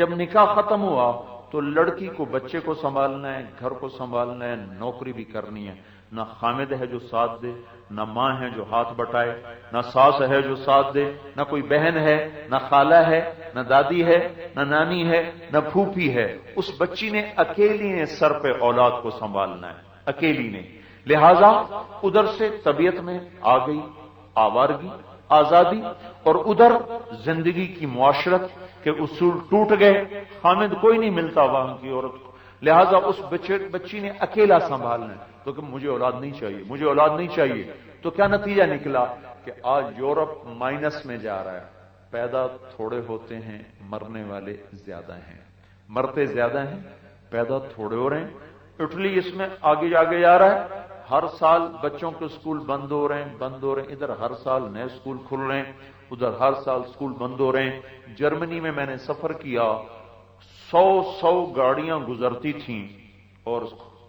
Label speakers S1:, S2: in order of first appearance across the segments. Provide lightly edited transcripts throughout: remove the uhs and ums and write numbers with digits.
S1: جب نکاح ختم ہوا تو لڑکی کو بچے کو سنبھالنا ہے، گھر کو سنبھالنا ہے، نوکری بھی کرنی ہے، نہ خامد ہے جو ساتھ دے، نہ ماں ہے جو ہاتھ بٹائے، نہ ساس ہے جو ساتھ دے، نہ کوئی بہن ہے، نہ خالہ ہے، نہ دادی ہے، نہ نانی ہے، نہ پھوپھی ہے۔ اس بچی نے اکیلی نے سر پہ اولاد کو سنبھالنا ہے، اکیلی نے۔ لہذا ادھر سے طبیعت میں آ گئی آوارگی، آزادی، اور ادھر زندگی کی معاشرت کے اصول ٹوٹ گئے، خامد کوئی نہیں ملتا وہاں کی عورت کو، لہذا اس بچی نے اکیلا سنبھالنا ہے۔ تو کہ مجھے اولاد نہیں چاہیے، مجھے اولاد نہیں چاہیے۔ تو کیا نتیجہ نکلا کہ آج یورپ مائنس میں جا رہا ہے، پیدا تھوڑے ہوتے ہیں، مرنے والے زیادہ ہیں، مرتے زیادہ ہیں، پیدا تھوڑے ہو رہے ہیں۔ اٹلی اس میں آگے آگے جا رہا ہے، ہر سال بچوں کے اسکول بند ہو رہے ہیں، ادھر ہر سال نئے اسکول کھل رہے ہیں، ادھر ہر سال اسکول بند ہو رہے ہیں۔ جرمنی میں نے سفر کیا، 100 گاڑیاں گزرتی تھیں اور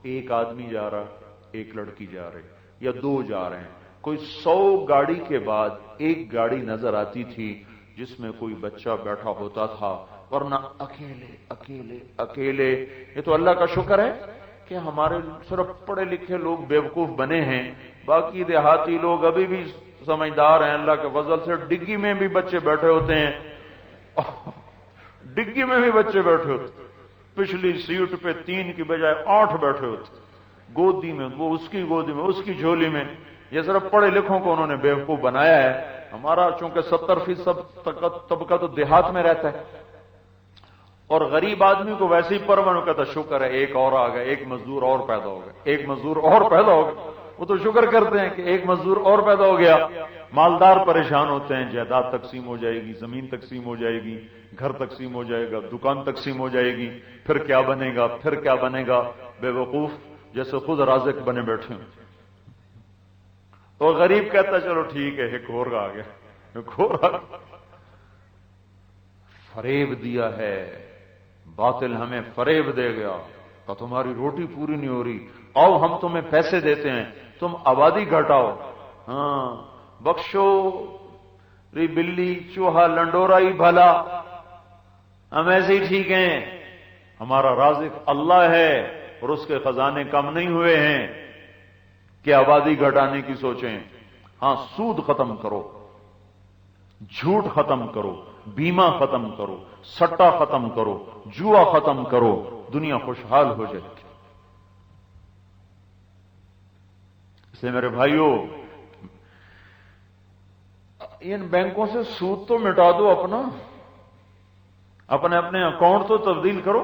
S1: ایک آدمی جا رہا، ایک لڑکی جا رہی، یا 2 جا رہے ہیں۔ کوئی 100 گاڑی کے بعد ایک گاڑی نظر آتی تھی جس میں کوئی بچہ بیٹھا ہوتا تھا، ورنہ اکیلے اکیلے اکیلے۔ یہ تو اللہ کا شکر ہے کہ ہمارے صرف پڑھے لکھے لوگ بیوقوف بنے ہیں، باقی دیہاتی لوگ ابھی بھی سمجھدار ہیں اللہ کے فضل سے۔ ڈگی میں بھی بچے بیٹھے ہوتے ہیں، ڈگی میں بھی بچے بیٹھے ہوتے، پچھلی سیٹ پہ 3 کی بجائے 8 بیٹھے ہوتے، گودی میں، وہ اس کی گودی میں، اس کی جھولی میں۔ یہ صرف پڑھے لکھوں کو انہوں نے بیوقوف بنایا ہے۔ ہمارا چونکہ 70% طبقہ تو دیہات میں رہتا ہے، اور غریب آدمی کو ویسے ہی پرون کہتا شکر ہے ایک اور آ گیا، ایک مزدور اور پیدا ہو گیا، ایک مزدور اور پیدا ہو گیا۔ وہ تو شکر کرتے ہیں کہ ایک مزدور اور پیدا ہو گیا۔ مالدار پریشان ہوتے ہیں، جائیداد تقسیم ہو جائے گی، زمین تقسیم ہو جائے گی، گھر تقسیم ہو جائے گا، دکان تقسیم ہو جائے گی، پھر کیا بنے گا، پھر کیا بنے گا۔ بے وقوف جیسے خود رازق بنے بیٹھے ہیں۔ تو غریب کہتا چلو ٹھیک ہے ایک اور آ گیا، ایک اور آ گیا۔ فریب دیا ہے، باطل ہمیں فریب دے گیا کہ تمہاری روٹی پوری نہیں ہو رہی، آؤ ہم تمہیں پیسے دیتے ہیں، تم آبادی گھٹاؤ، ہاں بخشو ری بلی چوہا لنڈورا ہی بھلا، ہم ایسے ہی ٹھیک ہیں، ہمارا رازق اللہ ہے اور اس کے خزانے کم نہیں ہوئے ہیں کہ آبادی گھٹانے کی سوچیں۔ ہاں سود ختم کرو، جھوٹ ختم کرو، بیمہ ختم کرو، سٹا ختم کرو، جوا ختم کرو، دنیا خوشحال ہو جائے گی۔ اس لیے میرے بھائیوں، ان بینکوں سے سود تو مٹا دو، اپنے اکاؤنٹ تو تبدیل کرو،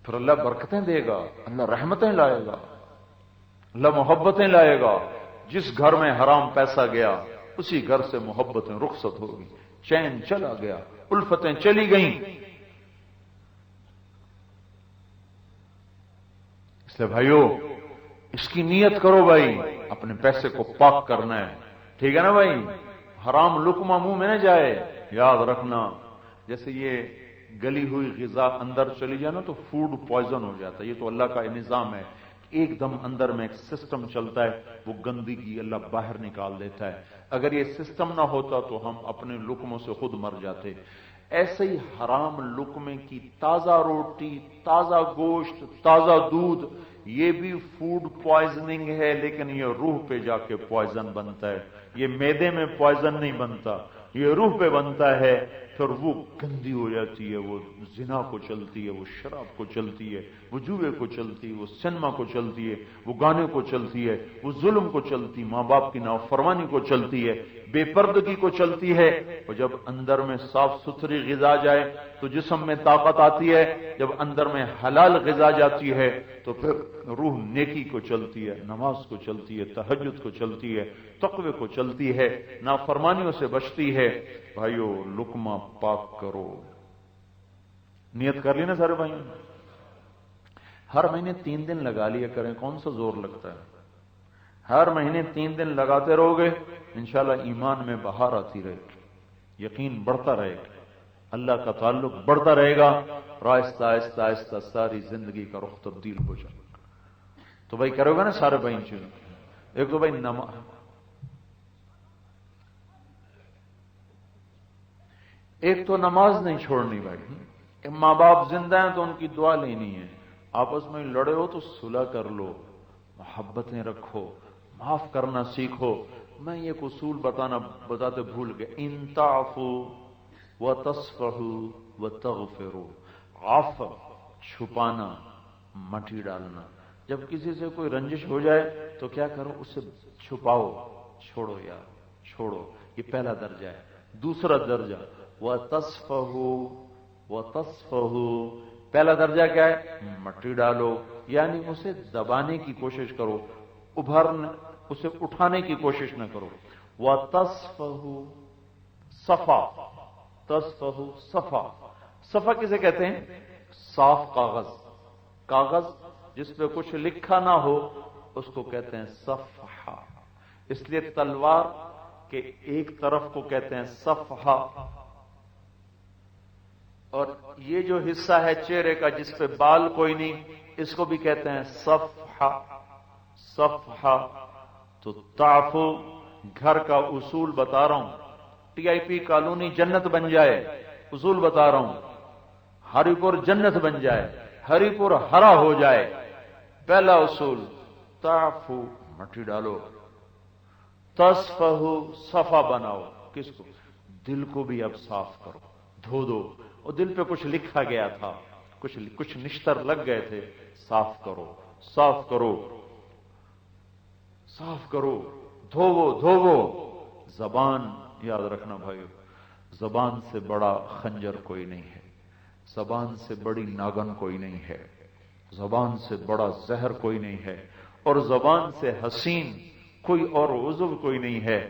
S1: پھر اللہ برکتیں دے گا، اللہ رحمتیں لائے گا، اللہ محبتیں لائے گا۔ جس گھر میں حرام پیسہ گیا اسی گھر سے محبتیں رخصت ہوگی، چین چلا گیا، الفتیں چلی گئیں۔ اس لیے بھائیو اس کی نیت کرو بھائی، اپنے پیسے کو پاک کرنا ہے، ٹھیک ہے نا بھائی؟ حرام لقمہ منہ میں نہ جائے، یاد رکھنا۔ جیسے یہ گلی ہوئی غذا اندر چلی جائے نا تو فوڈ پوائزن ہو جاتا ہے، یہ تو اللہ کا نظام ہے، ایک دم اندر میں ایک سسٹم چلتا ہے، وہ گندگی اللہ باہر نکال دیتا ہے۔ اگر یہ سسٹم نہ ہوتا تو ہم اپنے لقموں سے خود مر جاتے۔ ایسے ہی حرام لقمے کی تازہ روٹی، تازہ گوشت، تازہ دودھ، یہ بھی فوڈ پوائزننگ ہے، لیکن یہ روح پہ جا کے پوائزن بنتا ہے۔ یہ معدے میں پوائزن نہیں بنتا، یہ روح پہ بنتا ہے، پھر وہ گندی ہو جاتی ہے، وہ زنا کو چلتی ہے، وہ شراب کو چلتی ہے، وہ جوئے کو چلتی ہے، وہ سنیما کو چلتی ہے، وہ گانے کو چلتی ہے، وہ ظلم کو چلتی، ماں باپ کی نافرمانی کو چلتی ہے، بے پردگی کو چلتی ہے۔ اور جب اندر میں صاف ستھری غذا جائے تو جسم میں طاقت آتی ہے، جب اندر میں حلال غذا جاتی ہے تو پھر روح نیکی کو چلتی ہے، نماز کو چلتی ہے، تہجد کو چلتی ہے، تقوی کو چلتی ہے، نافرمانیوں سے بچتی ہے۔ بھائیو لقمہ پاک کرو، نیت کر لی نا سارے بھائیوں؟ ہر مہینے 3 دن لگا لیا کریں، کون سا زور لگتا ہے؟ ہر مہینے 3 دن لگاتے رہو گے انشاءاللہ ایمان میں بہار آتی رہے گی، یقین بڑھتا رہے گا، اللہ کا تعلق بڑھتا رہے گا، اور آہستہ آہستہ آہستہ ساری زندگی کا رخ تبدیل ہو جائے گا۔ تو بھائی کرو گا نا سارے بھائی چیز؟ ایک تو بھائی ایک تو نماز نہیں چھوڑنی بھائی، ماں باپ زندہ ہیں تو ان کی دعا لینی ہے، آپس میں لڑے ہو تو صلح کر لو، محبتیں رکھو، معاف کرنا سیکھو۔ میں یہ اصول بتاتے بھول گیا، ان تعفوا وتصفحوا وتغفروا، عفو چھپانا، مٹی ڈالنا۔ جب کسی سے کوئی رنجش ہو جائے تو کیا کرو، اسے چھپاؤ، چھوڑو یار چھوڑو، یہ پہلا درجہ ہے۔ دوسرا درجہ وتصفحوا وتصفحوا، پہلا درجہ کیا ہے، مٹی ڈالو، یعنی اسے دبانے کی کوشش کرو، ابھرنے، اسے اٹھانے کی کوشش نہ کرو۔ وتصفحوا، صفا، تصفحوا صفا، صفا کسے کہتے ہیں، صاف کاغذ، کاغذ جس پہ کچھ لکھا نہ ہو اس کو کہتے ہیں صفحہ۔ اس لیے تلوار کے ایک طرف کو کہتے ہیں صفحہ، اور یہ جو حصہ ہے چہرے کا جس پہ بال کوئی نہیں، اس کو بھی کہتے ہیں صفحہ، صفحہ۔ تو تعفو، گھر کا اصول بتا رہا ہوں، ٹی آئی پی کالونی جنت بن جائے، اصول بتا رہا ہوں، ہری پور جنت بن جائے، ہری پور ہرا ہو جائے، پہلا اصول تعفو، مٹی ڈالو، تصفحو، صفا بناؤ، کس کو، دل کو بھی اب صاف کرو، دھو دو، اور دل پہ کچھ لکھا گیا تھا، کچھ نشتر لگ گئے تھے، صاف کرو، صاف کرو، صاف کرو، دھوو دھوو۔ زبان یاد رکھنا بھائیو، زبان سے بڑا خنجر کوئی نہیں ہے، زبان سے بڑی ناگن کوئی نہیں ہے، زبان سے بڑا زہر کوئی نہیں ہے، اور زبان سے حسین کوئی اور عضو کوئی نہیں ہے،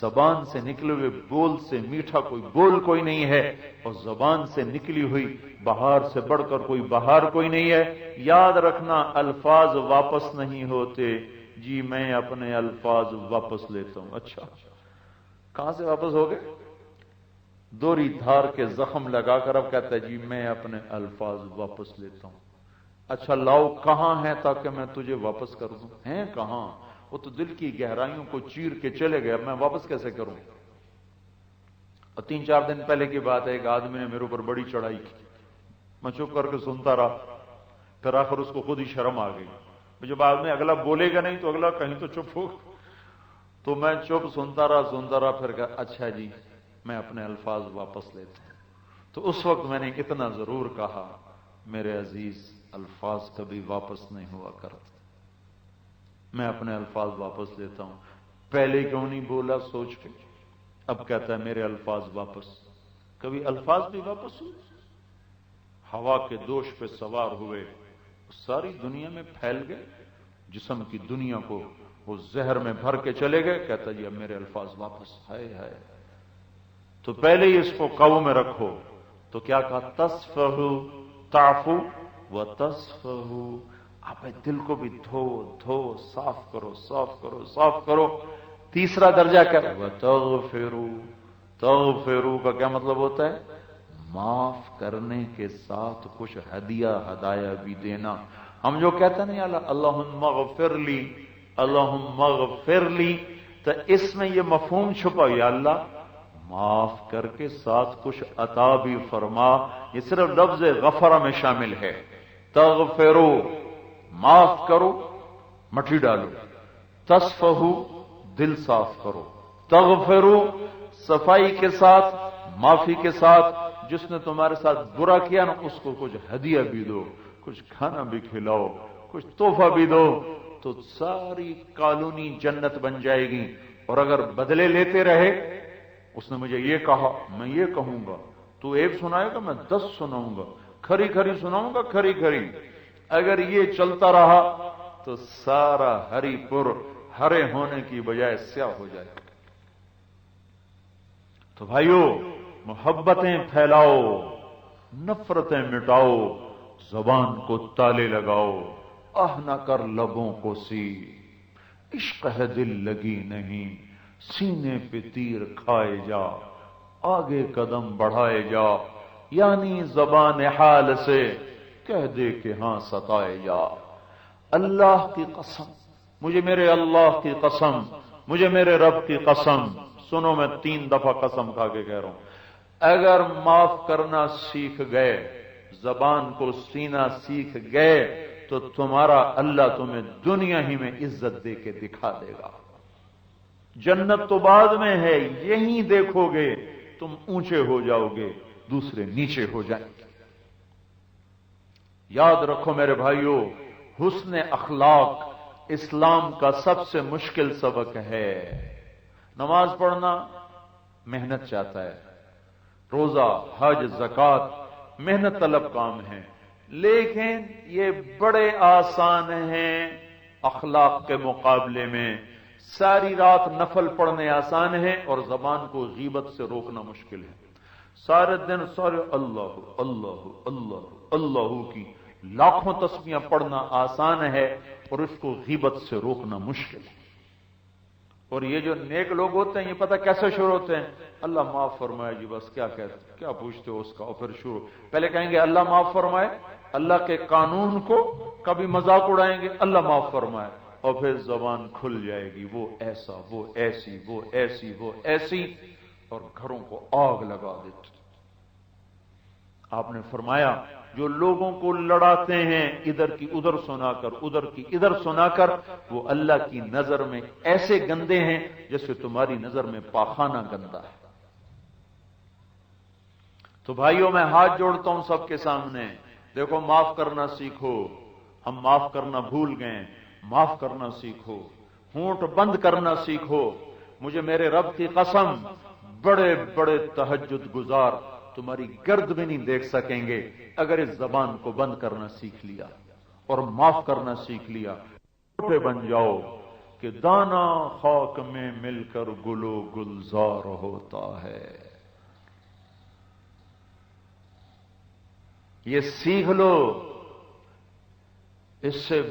S1: زبان سے نکلے ہوئے بول سے میٹھا کوئی نہیں ہے، اور زبان سے نکلی ہوئی بہار سے بڑھ کر کوئی بہار کوئی نہیں ہے۔ یاد رکھنا، الفاظ واپس نہیں ہوتے، جی میں اپنے الفاظ واپس لیتا ہوں۔ اچھا کہاں سے واپس ہو گئے؟ دوری دھار کے زخم لگا کر اب کہتا ہے جی میں اپنے الفاظ واپس لیتا ہوں۔ اچھا لاؤ کہاں ہے تاکہ میں تجھے واپس کر دوں؟ ہیں کہاں؟ وہ تو دل کی گہرائیوں کو چیر کے چلے گئے، میں واپس کیسے کروں؟ اور 3-4 دن پہلے کی بات ہے، ایک آدمی نے میرے اوپر بڑی چڑھائی کی، میں چپ کر کے سنتا رہا، پھر آخر اس کو خود ہی شرم آ گئی، جب آدمی اگلا بولے گا نہیں تو اگلا کہیں تو چپ ہو، تو میں چپ سنتا رہا، پھر کہا اچھا جی میں اپنے الفاظ واپس لیتا ہوں۔ تو اس وقت میں نے اتنا ضرور کہا، میرے عزیز الفاظ کبھی واپس نہیں ہوا کرتے، میں اپنے الفاظ واپس لیتا ہوں۔ پہلے کیوں نہیں بولا سوچ کے، اب کہتا ہے میرے الفاظ واپس۔ کبھی الفاظ بھی واپس ہوئے؟ ہوا کے دوش پہ سوار ہوئے، ساری دنیا میں پھیل گئے، جسم کی دنیا کو وہ زہر میں بھر کے چلے گئے، کہتا جی اب میرے الفاظ واپس۔ ہے تو پہلے ہی اس کو قابو میں رکھو۔ تو کیا کہا، تصفحو، تعفو و تصفحو، آپ دل کو بھی دھو، صاف کرو، صاف کرو، صاف کرو۔ تیسرا درجہ کیا، وتغفروا، تغفروا کا کیا مطلب ہوتا ہے، معاف کرنے کے ساتھ کچھ ہدیہ بھی دینا۔ ہم جو کہتے ہیں نا اللہم اغفر لی، اللہم اغفر لی، تو اس میں یہ مفہوم چھپا، یا اللہ معاف کر کے ساتھ کچھ عطا بھی فرما۔ یہ صرف لفظ غفرہ میں شامل ہے۔ تغفرو، معاف کرو، مٹی ڈالو، تصفحو، دل صاف کرو، تغفرو، صفائی کے ساتھ، معافی کے ساتھ، جس نے تمہارے ساتھ برا کیا نا اس کو کچھ ہدیہ بھی دو، کچھ کھانا بھی کھلاؤ، کچھ تحفہ بھی دو، تو ساری کالونی جنت بن جائے گی۔ اور اگر بدلے لیتے رہے، اس نے مجھے یہ کہا میں یہ کہوں گا، تو ایک سنائے گا میں 10 سناؤں گا، کھری کھری سناؤں گا، کھری کھری، اگر یہ چلتا رہا تو سارا ہری پور ہرے ہونے کی بجائے سیاہ ہو جائے گا۔ تو بھائیو، محبتیں پھیلاؤ، نفرتیں مٹاؤ، زبان کو تالے لگاؤ، نہ کر لبوں کو سی، عشق ہے دل لگی نہیں، سینے پہ تیر کھائے جا، آگے قدم بڑھائے جا، یعنی زبان حال سے کہہ دے کہ ہاں ستائے جا۔ اللہ کی قسم، مجھے میرے اللہ کی قسم، مجھے میرے رب کی قسم، سنو میں 3 دفعہ قسم کھا کے کہہ رہا ہوں، اگر معاف کرنا سیکھ گئے، زبان کو سینا سیکھ گئے، تو تمہارا اللہ تمہیں دنیا ہی میں عزت دے کے دکھا دے گا۔ جنت تو بعد میں ہے، یہیں دیکھو گے تم اونچے ہو جاؤ گے، دوسرے نیچے ہو جائیں گے۔ یاد رکھو میرے بھائیوں، حسن اخلاق اسلام کا سب سے مشکل سبق ہے۔ نماز پڑھنا محنت چاہتا ہے، روزہ، حج، زکوٰۃ محنت طلب کام ہے، لیکن یہ بڑے آسان ہیں اخلاق کے مقابلے میں۔ ساری رات نفل پڑھنے آسان ہے اور زبان کو غیبت سے روکنا مشکل ہے۔ سارے دن سارے اللہ اللہ اللہ اللہ کی لاکھوں تسبیحاں پڑھنا آسان ہے اور اس کو غیبت سے روکنا مشکل ہے۔ اور یہ جو نیک لوگ ہوتے ہیں، یہ پتہ کیسے شروع ہوتے ہیں؟ اللہ معاف فرمائے جی، بس کیا پوچھتے ہو اس کا؟ اور پھر شروع، پہلے کہیں گے اللہ معاف فرمائے، اللہ کے قانون کو کبھی مذاق اڑائیں گے، اللہ معاف فرمائے، اور پھر زبان کھل جائے گی، وہ ایسا، وہ ایسی، وہ ایسی، وہ ایسی، اور گھروں کو آگ لگا دیتے۔ آپ نے فرمایا جو لوگوں کو لڑاتے ہیں ادھر کی ادھر سنا کر، ادھر کی ادھر سنا کر، وہ اللہ کی نظر میں ایسے گندے ہیں جیسے تمہاری نظر میں پاخانہ گندا ہے۔ تو بھائیوں، میں ہاتھ جوڑتا ہوں سب کے سامنے، دیکھو معاف کرنا سیکھو۔ ہم معاف کرنا بھول گئے، معاف کرنا سیکھو، ہونٹ بند کرنا سیکھو۔ مجھے میرے رب کی قسم، بڑے بڑے تہجد گزار تمہاری گرد بھی نہیں دیکھ سکیں گے اگر اس زبان کو بند کرنا سیکھ لیا اور معاف کرنا سیکھ لیا۔ چھوٹے بن جاؤ کہ دانا خاک میں مل کر گلو گلزار ہوتا ہے۔ یہ سیکھ لو، اس سے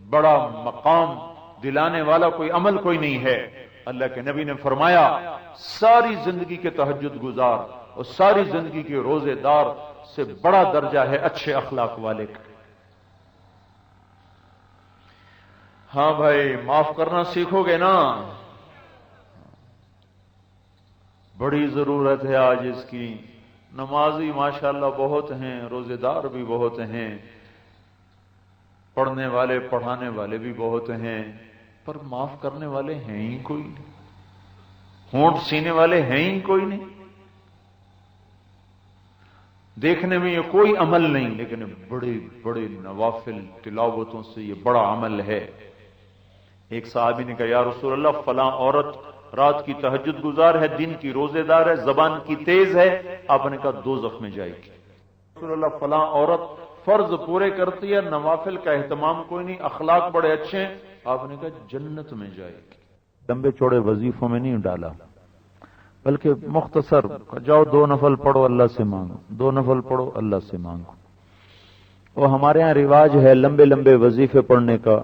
S1: بڑا مقام دلانے والا کوئی عمل کوئی نہیں ہے۔ اللہ کے نبی نے فرمایا ساری زندگی کے تہجد گزار اور ساری زندگی کے روزے دار سے بڑا درجہ ہے اچھے اخلاق والے کا۔ ہاں بھائی، معاف کرنا سیکھو گے نا؟ بڑی ضرورت ہے آج اس کی۔ نمازی ماشاءاللہ بہت ہیں، روزے دار بھی بہت ہیں، پڑھنے والے پڑھانے والے بھی بہت ہیں، پر معاف کرنے والے ہیں ہی کوئی نہیں، ہونٹ سینے والے ہیں ہی کوئی نہیں۔ دیکھنے میں یہ کوئی عمل نہیں، لیکن بڑے بڑے نوافل تلاوتوں سے یہ بڑا عمل ہے۔ ایک صحابی نے کہا یا رسول اللہ، فلاں عورت رات کی تہجد گزار ہے، دن کی روزے دار ہے، زبان کی تیز ہے، آپ نے کہا دوزخ میں جائے گی۔ رسول اللہ، فلاں عورت فرض پورے کرتی ہے، نوافل کا اہتمام کوئی نہیں، اخلاق بڑے اچھے ہیں، آپ نے کہا جنت میں جائے گی۔ لمبے چوڑے وظیفوں میں نہیں ڈالا، بلکہ مختصر، جاؤ 2 نفل پڑھو اللہ سے مانگو، 2 نفل پڑھو اللہ سے مانگو۔ وہ ہمارے ہاں رواج ہے لمبے لمبے وظیفے پڑھنے کا،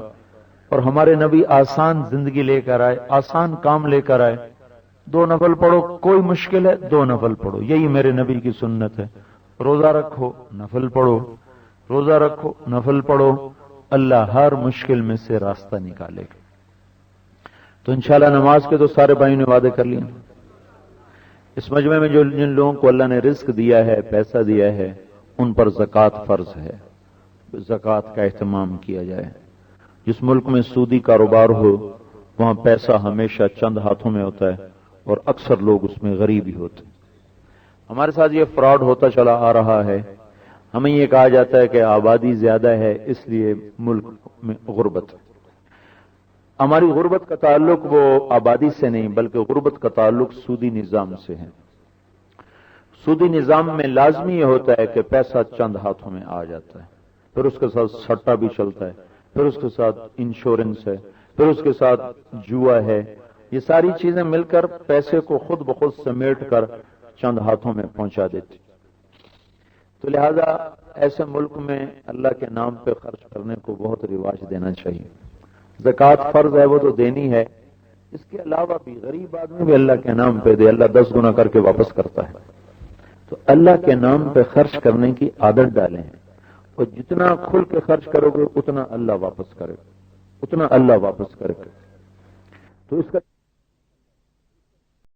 S1: اور ہمارے نبی آسان زندگی لے کر آئے، آسان کام لے کر آئے۔ 2 نفل پڑھو، کوئی مشکل ہے 2 نفل پڑھو، یہی میرے نبی کی سنت ہے۔ روزہ رکھو، نفل پڑھو، روزہ رکھو، نفل پڑھو، اللہ ہر مشکل میں سے راستہ نکالے گا۔ تو انشاءاللہ نماز کے تو سارے بھائیوں نے وعدے کر لیے۔ اس مجمع میں جن لوگوں کو اللہ نے رزق دیا ہے، پیسہ دیا ہے، ان پر زکوٰۃ فرض ہے، زکوٰۃ کا اہتمام کیا جائے۔ جس ملک میں سودی کاروبار ہو، وہاں پیسہ ہمیشہ چند ہاتھوں میں ہوتا ہے اور اکثر لوگ اس میں غریب ہی ہوتے ہیں۔ ہمارے ساتھ یہ فراڈ ہوتا چلا آ رہا ہے۔ ہمیں یہ کہا جاتا ہے کہ آبادی زیادہ ہے اس لیے ملک میں غربت ہے۔ ہماری غربت کا تعلق وہ آبادی سے نہیں، بلکہ غربت کا تعلق سودی نظام سے ہے۔ سودی نظام میں لازمی یہ ہوتا ہے کہ پیسہ چند ہاتھوں میں آ جاتا ہے، پھر اس کے ساتھ سٹا بھی چلتا ہے، پھر اس کے ساتھ انشورنس ہے، پھر اس کے ساتھ جوا ہے۔ یہ ساری چیزیں مل کر پیسے کو خود بخود سمیٹ کر چند ہاتھوں میں پہنچا دیتی۔ تو لہذا ایسے ملک میں اللہ کے نام پہ خرچ کرنے کو بہت رواج دینا چاہیے۔ زکوٰۃ فرض ہے، وہ تو دینی ہے، اس کے علاوہ بھی غریب آدمی بھی اللہ کے نام پہ دے، اللہ 10 گنا کر کے واپس کرتا ہے۔ تو اللہ کے نام پہ خرچ کرنے کی عادت ڈالیں، اور جتنا کھل کے خرچ کرو گے اتنا اللہ واپس کرے گا، اتنا اللہ واپس کرے گا۔ تو اس کا